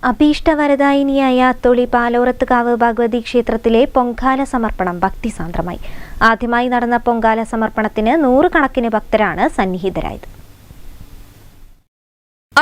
അഭീഷ്ടവരദായിനിയായ അത്തോളി പാലോറത്തുകാവ് ഭഗവതി ക്ഷേത്രത്തിലെ പൊങ്കാല സമർപ്പണം ഭക്തിസാന്ദ്രമായി. ആദ്യമായി നടന്ന പൊങ്കാല സമർപ്പണത്തിന് നൂറുകണക്കിന് ഭക്തരാണ് സന്നിഹിതരായത്.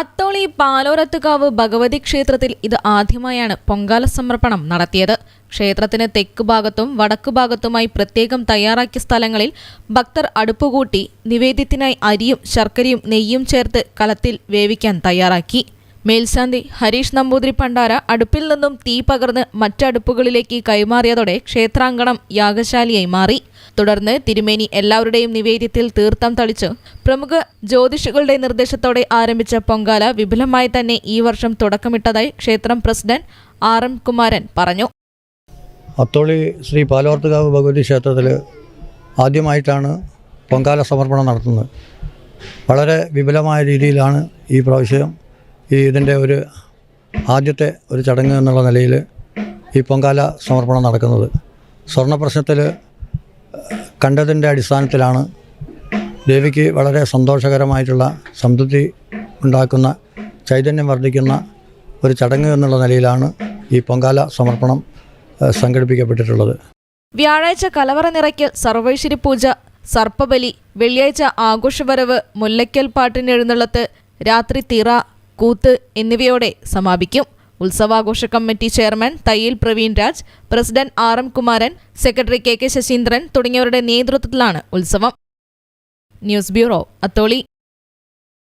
അത്തോളി പാലോറത്തുകാവ് ഭഗവതി ക്ഷേത്രത്തിൽ ഇത് ആദ്യമായാണ് പൊങ്കാല സമർപ്പണം നടത്തിയത്. ക്ഷേത്രത്തിന് തെക്ക് ഭാഗത്തും വടക്കു ഭാഗത്തുമായി പ്രത്യേകം തയ്യാറാക്കിയ സ്ഥലങ്ങളിൽ ഭക്തർ അടുപ്പുകൂട്ടി നിവേദ്യത്തിനായി അരിയും ശർക്കരയും നെയ്യും ചേർത്ത് കലത്തിൽ വേവിക്കാൻ തയ്യാറാക്കി. മേൽശാന്തി ഹരീഷ് നമ്പൂതിരി പണ്ടാര അടുപ്പിൽ നിന്നും തീ പകർന്ന് മറ്റടുപ്പുകളിലേക്ക് കൈമാറിയതോടെ ക്ഷേത്രാങ്കണം യാഗശാലയായി മാറി. തുടർന്ന് തിരുമേനി എല്ലാവരുടെയും നിവേദ്യത്തിൽ തീർത്ഥം തളിച്ച് പ്രമുഖ ജ്യോതിഷികളുടെ നിർദ്ദേശത്തോടെ ആരംഭിച്ച പൊങ്കാല വിപുലമായി തന്നെ ഈ വർഷം തുടക്കമിട്ടതായി ക്ഷേത്രം പ്രസിഡന്റ് RM കുമാരൻ പറഞ്ഞു. അത്തോളി ശ്രീ പാലോറത്തുകാവ് ഭഗവതി ക്ഷേത്രത്തിൽ ആദ്യമായിട്ടാണ് പൊങ്കാല സമർപ്പണം നടത്തുന്നത്. വളരെ വിപുലമായ രീതിയിലാണ് ഈ പ്രാവശ്യം ഇതിൻ്റെ ആദ്യത്തെ ഒരു ചടങ്ങ് എന്നുള്ള നിലയിൽ ഈ പൊങ്കാല സമർപ്പണം നടക്കുന്നത്. സ്വർണ്ണപ്രശ്നത്തിൽ കണ്ടതിൻ്റെ അടിസ്ഥാനത്തിലാണ് ദേവിക്ക് വളരെ സന്തോഷകരമായിട്ടുള്ള സംതൃപ്തി ഉണ്ടാക്കുന്ന ചൈതന്യം വർദ്ധിക്കുന്ന ഒരു ചടങ്ങ് എന്നുള്ള നിലയിലാണ് ഈ പൊങ്കാല സമർപ്പണം സംഘടിപ്പിക്കപ്പെട്ടിട്ടുള്ളത്. വ്യാഴാഴ്ച കലവറ നിറയ്ക്കൽ, സർവൈശ്വരി പൂജ, സർപ്പബലി, വെള്ളിയാഴ്ച ആഘോഷവരവ്, മുല്ലയ്ക്കൽ പാട്ടിന് എഴുന്നള്ളത്ത്, രാത്രി തിറ, കൂത്ത് എന്നിവയോടെ സമാപിക്കും. ഉത്സവാഘോഷ committee chairman Thayyil Praveen Raj, president RM Kumaran, secretary KK Saseendran തുടങ്ങിയവരുടെ നേതൃത്വത്തിലാണ് ഉത്സവം. News bureau, Atholi.